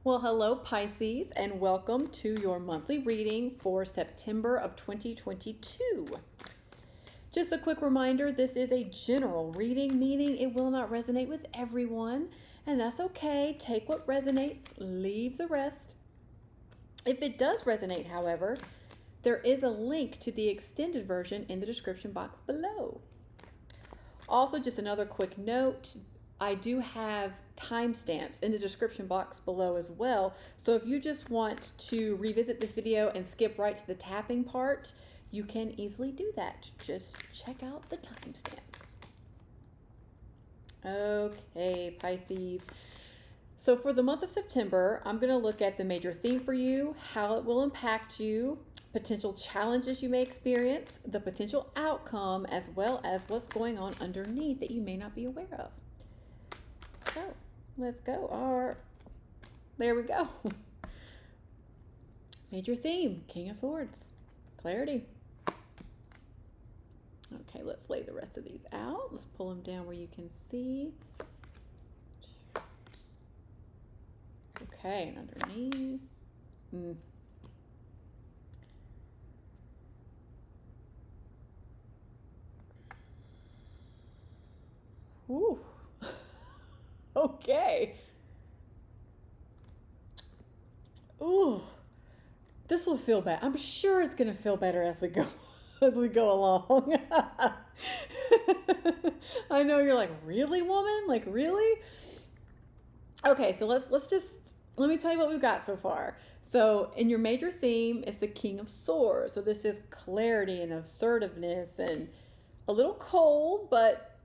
Well, hello, Pisces, and welcome to your monthly reading for September of 2022. Just a quick reminder, this is a general reading, meaning it will not resonate with everyone, and that's okay. Take what resonates, leave the rest. If it does resonate, however, there is a link to the extended version in the description box below. Also, just another quick note, I do have timestamps in the description box below as well. So if you just want to revisit this video and skip right to the tapping part, you can easily do that. Just check out the timestamps. Okay, Pisces. So for the month of September, I'm going to look at the major theme for you, how it will impact you, potential challenges you may experience, the potential outcome, as well as what's going on underneath that you may not be aware of. So let's go. There we go. Major theme, King of Swords, clarity. Okay, let's lay the rest of these out. Let's pull them down where you can see. Okay, and underneath. Ooh. Okay. Ooh. This will feel bad. I'm sure it's gonna feel better as we go along. I know you're like, really, woman? Like, really? Okay, so let me tell you what we've got so far. So in your major theme, it's the King of Swords. So this is clarity and assertiveness and a little cold, but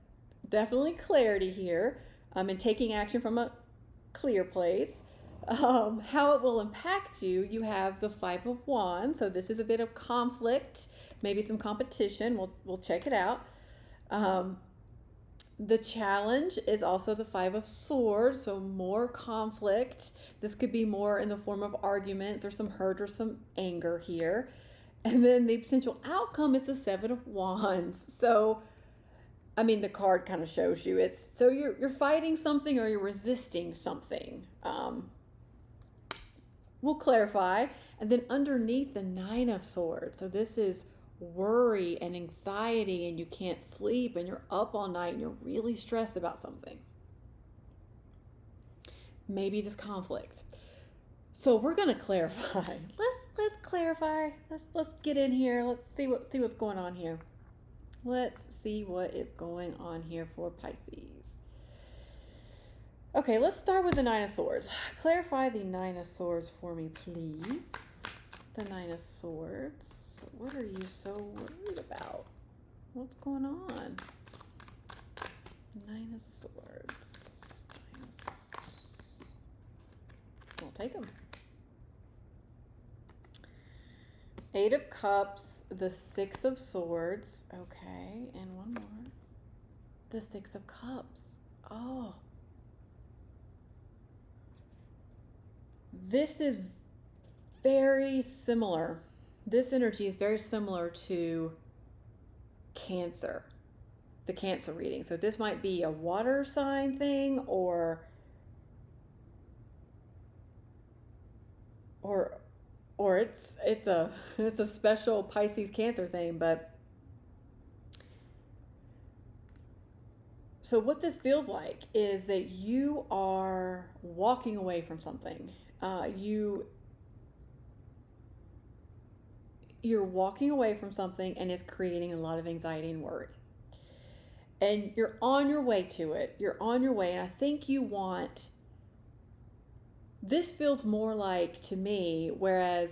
definitely clarity here. And taking action from a clear place. How it will impact you, you have the Five of Wands. So this is a bit of conflict, maybe some competition. We'll check it out. The challenge is also the Five of Swords, so more conflict. This could be more in the form of arguments or some hurt or some anger here. And then the potential outcome is the Seven of Wands. So, I mean, the card kind of shows you it's so you're fighting something or you're resisting something. We'll clarify. And then underneath the Nine of Swords. So this is worry and anxiety, and you can't sleep, and you're up all night, and you're really stressed about something. Maybe this conflict. So we're gonna clarify. Let's clarify. Let's get in here. Let's see what's going on here. Let's see what is going on here for Pisces. Okay, let's start with the Nine of Swords. Clarify the Nine of Swords for me, please. The Nine of Swords. What are you so worried about? What's going on? Nine of Swords. We'll take them. Eight of Cups, the Six of Swords. Okay, and one more. The Six of Cups. Oh. This is very similar. This energy is very similar to Cancer, the Cancer reading. So this might be a water sign thing or it's a special Pisces Cancer thing, but so what this feels like is that you are walking away from something. You're walking away from something and it's creating a lot of anxiety and worry. And you're on your way to it. You're on your way. And I think this feels more like to me, whereas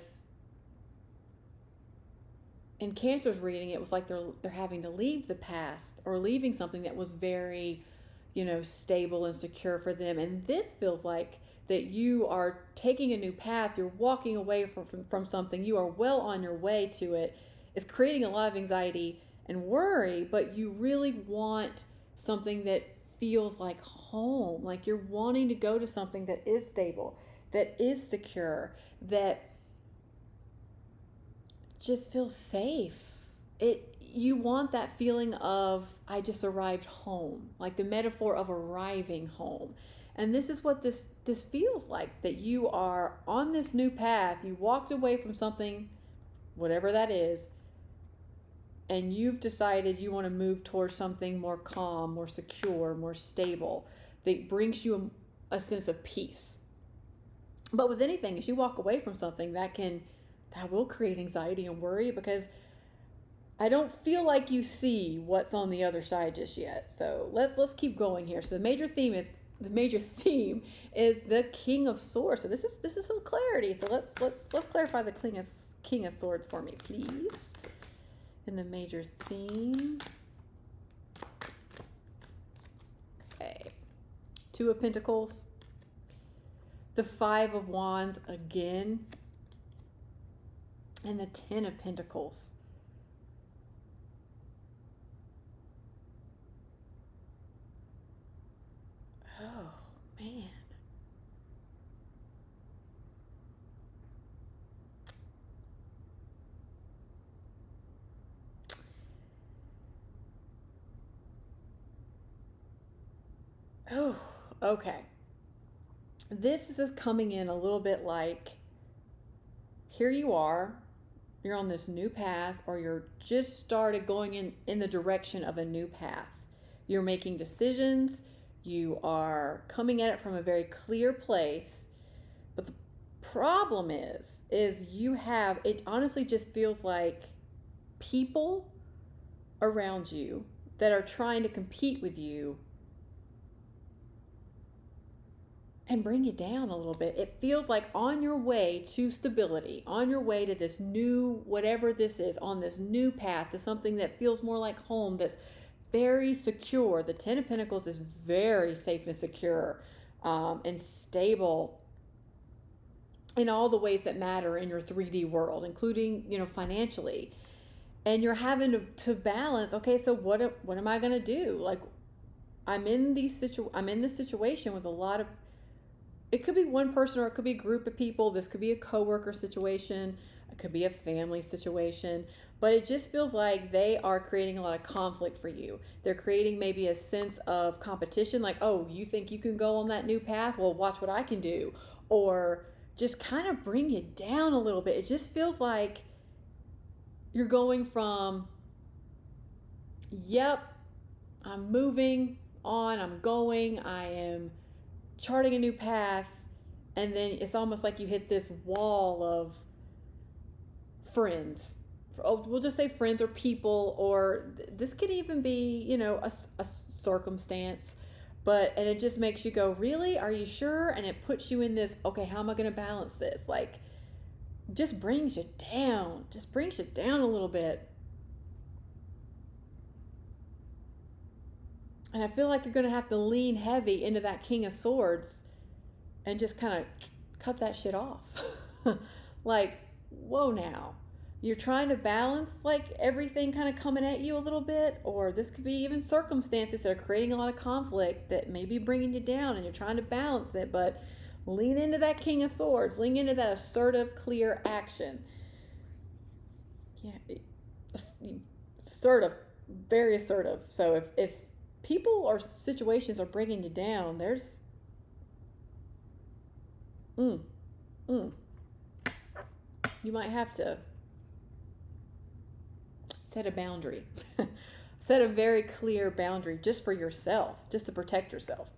in Cancer's reading, it was like they're having to leave the past or leaving something that was very, stable and secure for them. And this feels like that you are taking a new path. You're walking away from something. You are well on your way to it. It's creating a lot of anxiety and worry, but you really want something that feels like home. Like you're wanting to go to something that is stable, that is secure, that just feels safe. You want that feeling of, I just arrived home, like the metaphor of arriving home. And this is what this this feels like that you are on this new path. You walked away from something, whatever that is, and you've decided you want to move towards something more calm, more secure, more stable, that brings you a sense of peace. But with anything, as you walk away from something, that will create anxiety and worry, because I don't feel like you see what's on the other side just yet. So let's keep going here. So the major theme is the King of Swords. So this is some clarity. So let's clarify the King of Swords for me, please. In the major theme. Okay. Two of Pentacles. The Five of Wands again. And the Ten of Pentacles. Oh, man. Oh, okay. This is coming in a little bit like, here you are, you're on this new path, or you're just started going in the direction of a new path. You're making decisions. You are coming at it from a very clear place. But the problem is it honestly just feels like people around you that are trying to compete with you and bring you down a little bit. It feels like on your way to stability, on your way to this new, whatever this is, on this new path to something that feels more like home, that's very secure. The Ten of Pentacles is very safe and secure, and stable in all the ways that matter in your 3D world, including, financially. And you're having to balance, okay, so what am I going to do? Like, I'm in this situation with a lot of, it could be one person or it could be a group of people. This could be a coworker situation. It could be a family situation. But it just feels like they are creating a lot of conflict for you. They're creating maybe a sense of competition. Like, oh, you think you can go on that new path? Well, watch what I can do. Or just kind of bring you down a little bit. It just feels like you're going from, yep, I'm moving on, I'm going, I am charting a new path, and then it's almost like you hit this wall of friends. We'll just say friends or people, or this could even be, a circumstance, and it just makes you go, really? Are you sure? And it puts you in this, okay, how am I going to balance this? Like, just brings you down a little bit. And I feel like you're going to have to lean heavy into that King of Swords and just kind of cut that shit off. Like, whoa now. You're trying to balance like everything kind of coming at you a little bit, or this could be even circumstances that are creating a lot of conflict that may be bringing you down, and you're trying to balance it, but lean into that King of Swords. Lean into that assertive, clear action. Yeah, assertive, very assertive. So if people or situations are bringing you down, there's you might have to set a boundary. Set a very clear boundary just for yourself, just to protect yourself.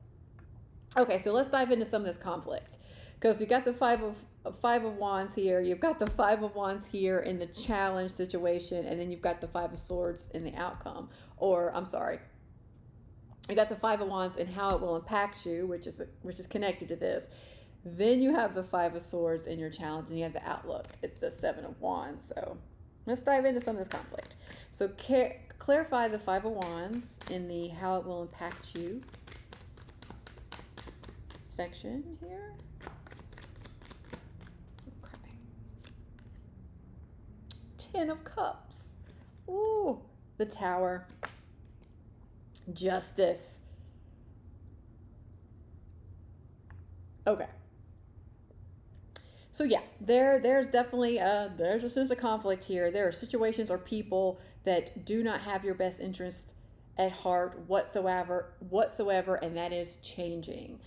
Okay, so let's dive into some of this conflict, because we got the Five of Wands here. You've got the Five of Wands here in the challenge situation, and then you've got the Five of Swords in the outcome. Or, I'm sorry, you got the Five of Wands and how it will impact you, which is connected to this. Then you have the Five of Swords in your challenge, and you have the outlook. It's the Seven of Wands. So let's dive into some of this conflict. So clarify the Five of Wands in the how it will impact you section here. Okay. Ten of Cups. Ooh, the Tower. Justice. Okay. So yeah, there's definitely there's a sense of conflict here. There are situations or people that do not have your best interest at heart whatsoever, and that is changing.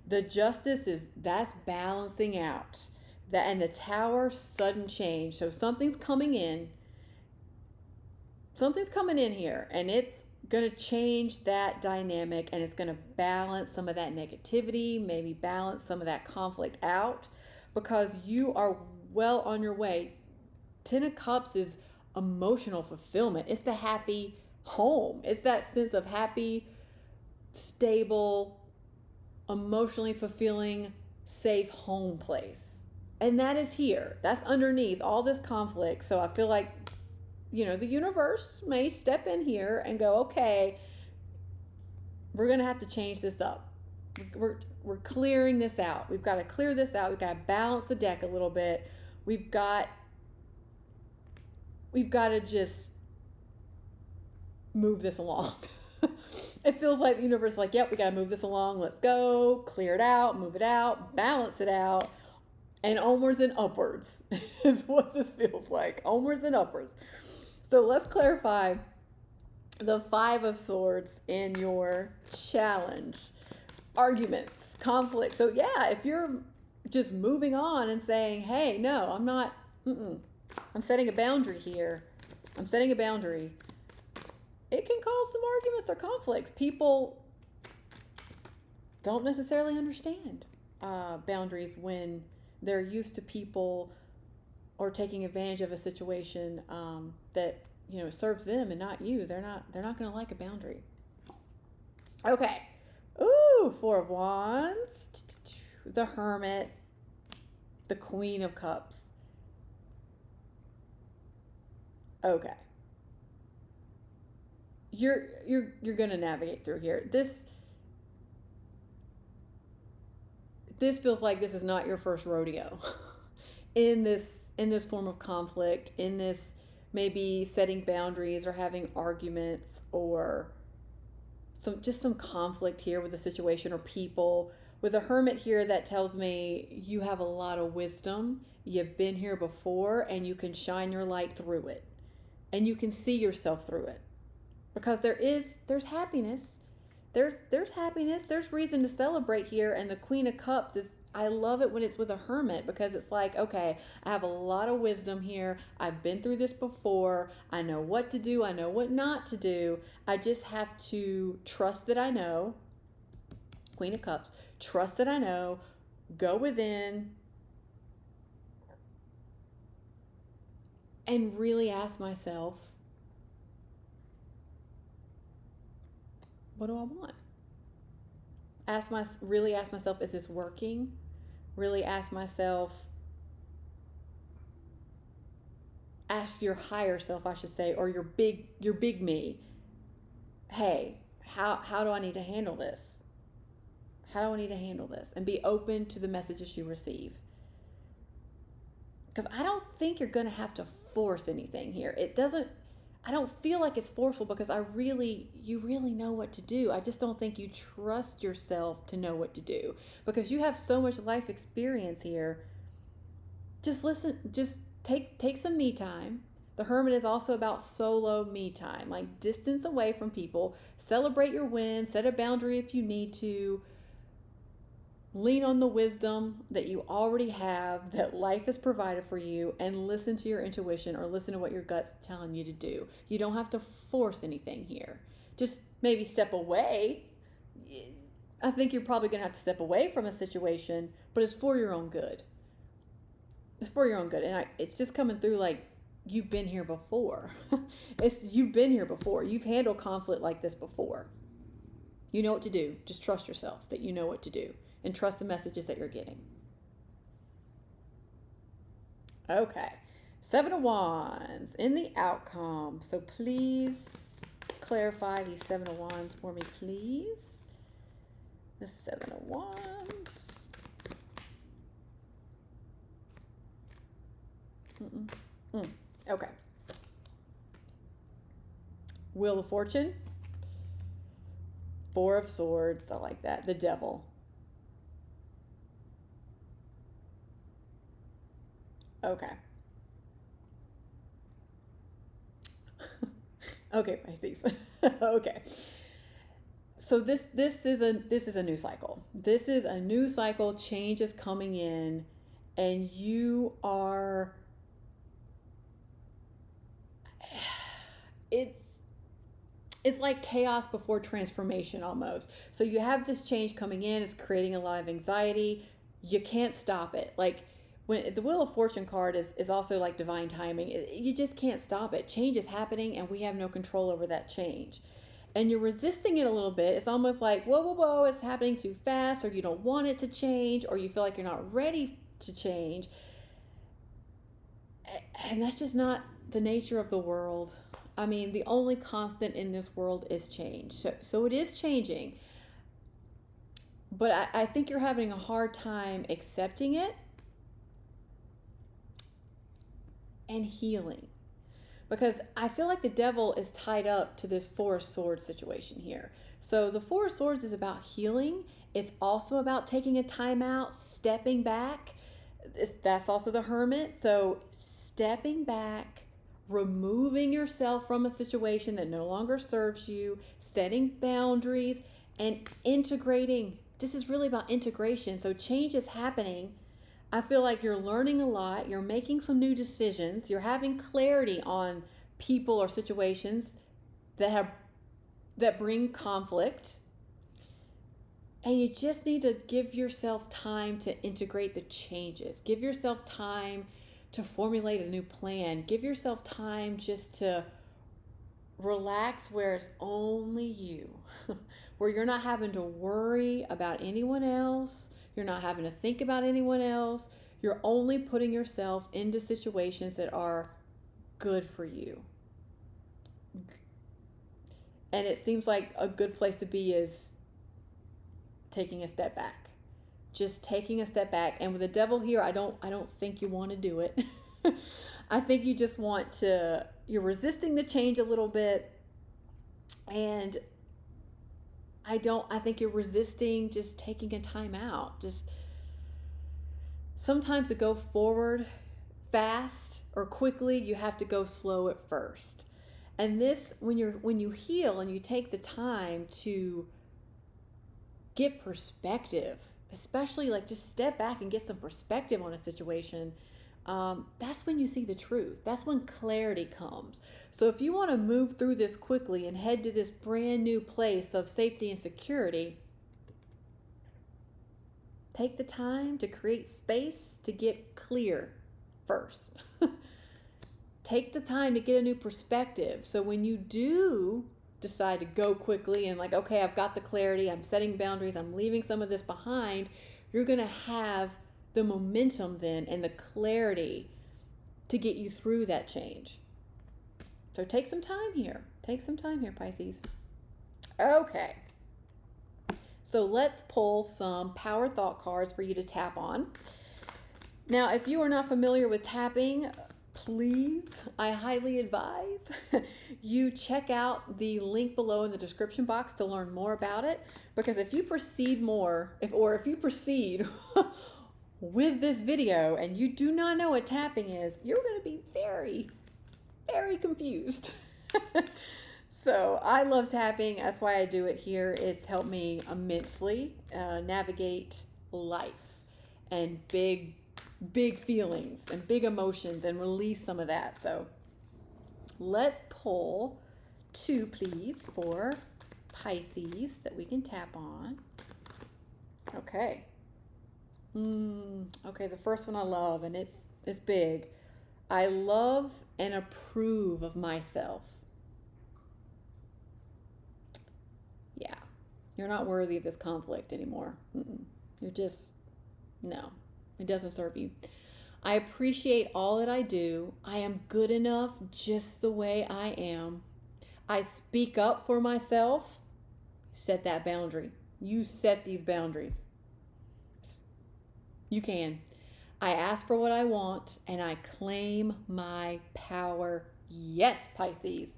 The Justice that's balancing out. That, and the Tower, sudden change. So something's coming in. Something's coming in here, and it's going to change that dynamic, and it's going to balance some of that negativity, maybe balance some of that conflict out, because you are well on your way. Ten of Cups is emotional fulfillment. It's the happy home. It's that sense of happy, stable, emotionally fulfilling, safe home place. And that is here. That's underneath all this conflict. So I feel like, the universe may step in here and go, okay, we're going to have to change this up. We're clearing this out. We've got to clear this out. We've got to balance the deck a little bit. We've got to just move this along. It feels like the universe is like, yep, we got to move this along. Let's go. Clear it out, move it out, balance it out. And onwards and upwards is what this feels like. Onwards and upwards. So let's clarify the Five of Swords in your challenge. Arguments, conflict. So yeah, if you're just moving on and saying, hey, no, I'm not, I'm setting a boundary here. I'm setting a boundary. It can cause some arguments or conflicts. People don't necessarily understand boundaries when they're used to people or taking advantage of a situation that serves them and not you. They're not going to like a boundary. Okay. Ooh, Four of Wands, the Hermit, the Queen of Cups. Okay. You're going to navigate through here. This feels like this is not your first rodeo in this form of conflict, in this maybe setting boundaries or having arguments or some conflict here with a situation or people. With a Hermit here, that tells me you have a lot of wisdom. You've been here before, and you can shine your light through it, and you can see yourself through it, because there's happiness. There's happiness. There's reason to celebrate here. And the Queen of Cups I love it when it's with a Hermit, because it's like, okay, I have a lot of wisdom here. I've been through this before. I know what to do. I know what not to do. I just have to trust that I know. Queen of Cups, trust that I know. Go within and really ask myself, what do I want? Really ask myself, is this working? Really ask your higher self, I should say, or your big me. Hey, how do I need to handle this? How do I need to handle this? And be open to the messages you receive. Because I don't think you're going to have to force anything here. I don't feel like it's forceful, because you really know what to do. I just don't think you trust yourself to know what to do, because you have so much life experience here. Just listen, just take some me time. The Hermit is also about solo me time, like distance away from people. Celebrate your wins, set a boundary if you need to. Lean on the wisdom that you already have, that life has provided for you, and listen to your intuition, or listen to what your gut's telling you to do. You don't have to force anything here. Just maybe step away. I think you're probably going to have to step away from a situation, but it's for your own good. It's for your own good. And it's just coming through like you've been here before. You've been here before. You've handled conflict like this before. You know what to do. Just trust yourself that you know what to do. And trust the messages that you're getting. Okay. Seven of Wands in the outcome. So please clarify these Seven of Wands for me, please. The Seven of Wands. Okay. Wheel of Fortune. Four of Swords. I like that. The Devil. Okay. Okay, Pisces. Okay. So this is a new cycle. This is a new cycle. Change is coming in, and you are. It's like chaos before transformation almost. So you have this change coming in. It's creating a lot of anxiety. You can't stop it. Like when the Wheel of Fortune card is also like divine timing. You just can't stop it. Change is happening, and we have no control over that change. And you're resisting it a little bit. It's almost like, whoa, whoa, whoa, it's happening too fast, or you don't want it to change, or you feel like you're not ready to change. And that's just not the nature of the world. I mean, the only constant in this world is change. So it is changing. But I think you're having a hard time accepting it and healing. Because I feel like the devil is tied up to this Four of Swords situation here. So the Four of Swords is about healing. It's also about taking a time out, stepping back. That's also the Hermit. So stepping back, removing yourself from a situation that no longer serves you, setting boundaries, and integrating. This is really about integration. So change is happening. I feel like you're learning a lot. You're making some new decisions. You're having clarity on people or situations that bring conflict. And you just need to give yourself time to integrate the changes. Give yourself time to formulate a new plan. Give yourself time just to relax where it's only you, where you're not having to worry about anyone else. You're not having to think about anyone else. You're only putting yourself into situations that are good for you. And it seems like a good place to be is taking a step back. Just taking a step back. And with the devil here, I don't think you want to do it. I think you just want to, you're resisting the change a little bit. And I think you're resisting just taking a time out. Just sometimes to go forward fast or quickly, you have to go slow at first. And this, when you heal and you take the time to get perspective, especially like just step back and get some perspective on a situation, that's when you see the truth. That's when clarity comes. So if you want to move through this quickly and head to this brand new place of safety and security, take the time to create space to get clear first. Take the time to get a new perspective. So when you do decide to go quickly and like, okay, I've got the clarity, I'm setting boundaries, I'm leaving some of this behind, you're going to have the momentum then and the clarity to get you through that change. So take some time here. Take some time here, Pisces. Okay. So let's pull some power thought cards for you to tap on. Now, if you are not familiar with tapping, please, I highly advise you check out the link below in the description box to learn more about it. Because if you proceed if you proceed with this video and you do not know what tapping is, you're going to be very, very confused. So I love tapping. That's why I do it here. It's helped me immensely navigate life and big feelings and big emotions and release some of that. So let's pull two, please, for Pisces that we can tap on. Okay. Okay, the first one I love, and it's big. I love and approve of myself. Yeah, you're not worthy of this conflict anymore. You're just, no, it doesn't serve you. I appreciate all that I do. I am good enough just the way I am. I speak up for myself. Set that boundary. You set these boundaries. You can. I ask for what I want and I claim my power. Yes, Pisces.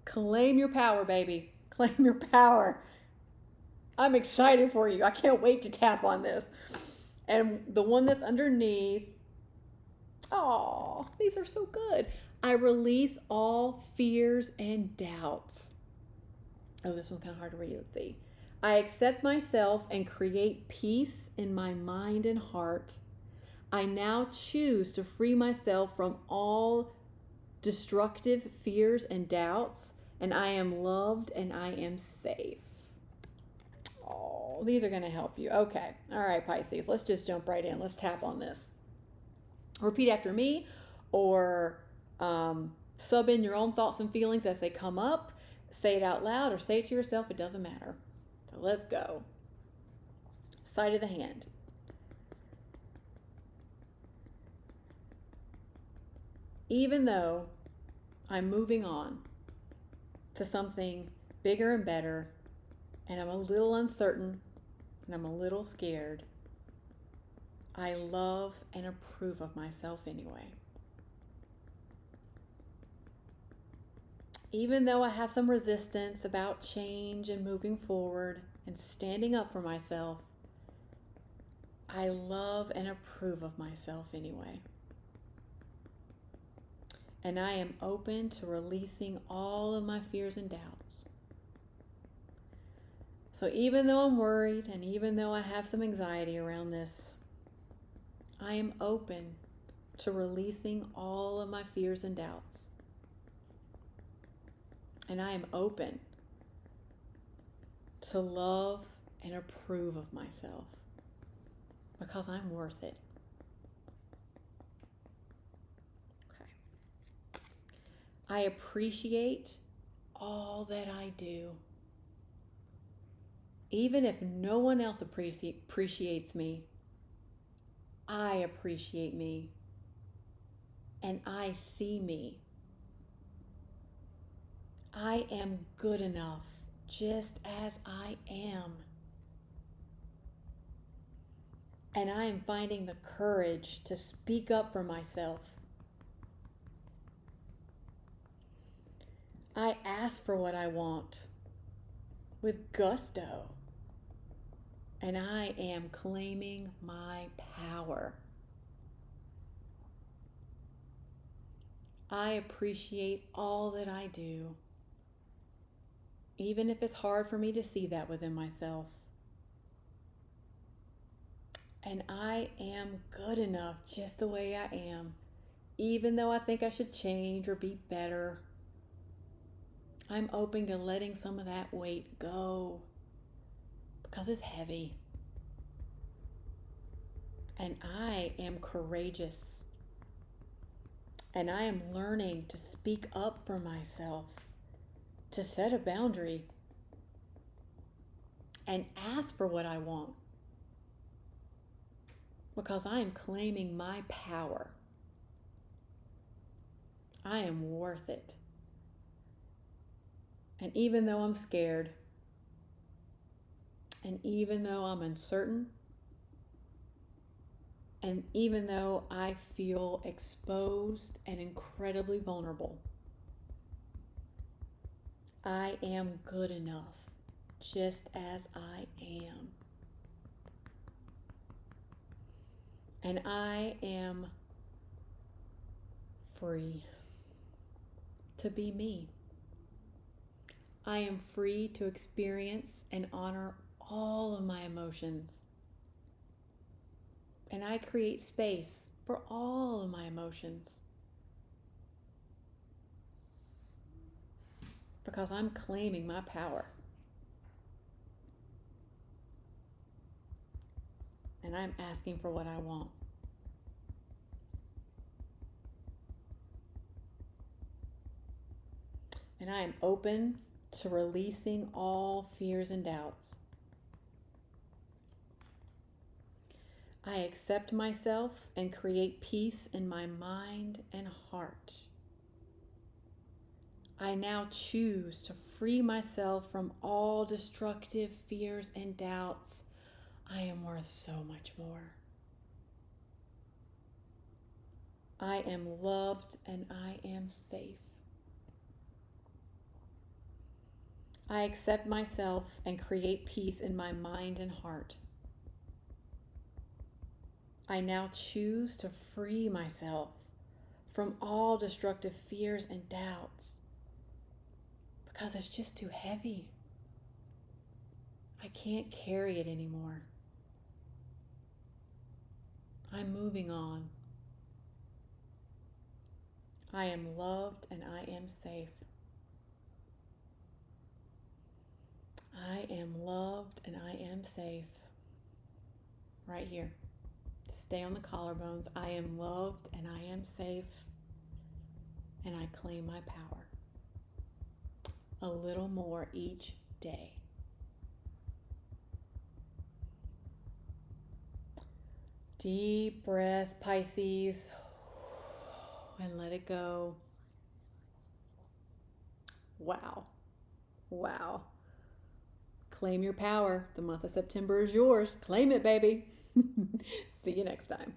Claim your power, baby. Claim your power. I'm excited for you. I can't wait to tap on this. And the one that's underneath, oh, these are so good. I release all fears and doubts. Oh, this one's kind of hard to read. Let's see. I accept myself and create peace in my mind and heart. I now choose to free myself from all destructive fears and doubts, and I am loved and I am safe. Oh, these are going to help you. Okay. All right, Pisces. Let's just jump right in. Let's tap on this. Repeat after me, or sub in your own thoughts and feelings as they come up. Say it out loud or say it to yourself. It doesn't matter. So let's go. Side of the hand. Even though I'm moving on to something bigger and better, and I'm a little uncertain, and I'm a little scared, I love and approve of myself anyway. Even though I have some resistance about change and moving forward and standing up for myself, I love and approve of myself anyway. And I am open to releasing all of my fears and doubts. So even though I'm worried and even though I have some anxiety around this, I am open to releasing all of my fears and doubts. And I am open to love and approve of myself because I'm worth it. Okay. I appreciate all that I do. Even if no one else appreciates me, I appreciate me. And I see me. I am good enough just as I am. And I am finding the courage to speak up for myself. I ask for what I want with gusto. And I am claiming my power. I appreciate all that I do, even if it's hard for me to see that within myself. And I am good enough just the way I am, even though I think I should change or be better. I'm open to letting some of that weight go because it's heavy. And I am courageous. And I am learning to speak up for myself, to set a boundary, and ask for what I want. Because I am claiming my power. I am worth it. And even though I'm scared, and even though I'm uncertain, and even though I feel exposed and incredibly vulnerable, I am good enough just as I am. And I am free to be me. I am free to experience and honor all of my emotions. And I create space for all of my emotions. Because I'm claiming my power. And I'm asking for what I want. And I am open to releasing all fears and doubts. I accept myself and create peace in my mind and heart. I now choose to free myself from all destructive fears and doubts. I am worth so much more. I am loved and I am safe. I accept myself and create peace in my mind and heart. I now choose to free myself from all destructive fears and doubts because it's just too heavy. I can't carry it anymore. I'm moving on. I am loved and I am safe. I am loved and I am safe. Right here. Stay on the collarbones. I am loved and I am safe. And I claim my power. A little more each day. Deep breath, Pisces. And let it go. Wow. Wow. Claim your power. The month of September is yours. Claim it, baby. See you next time.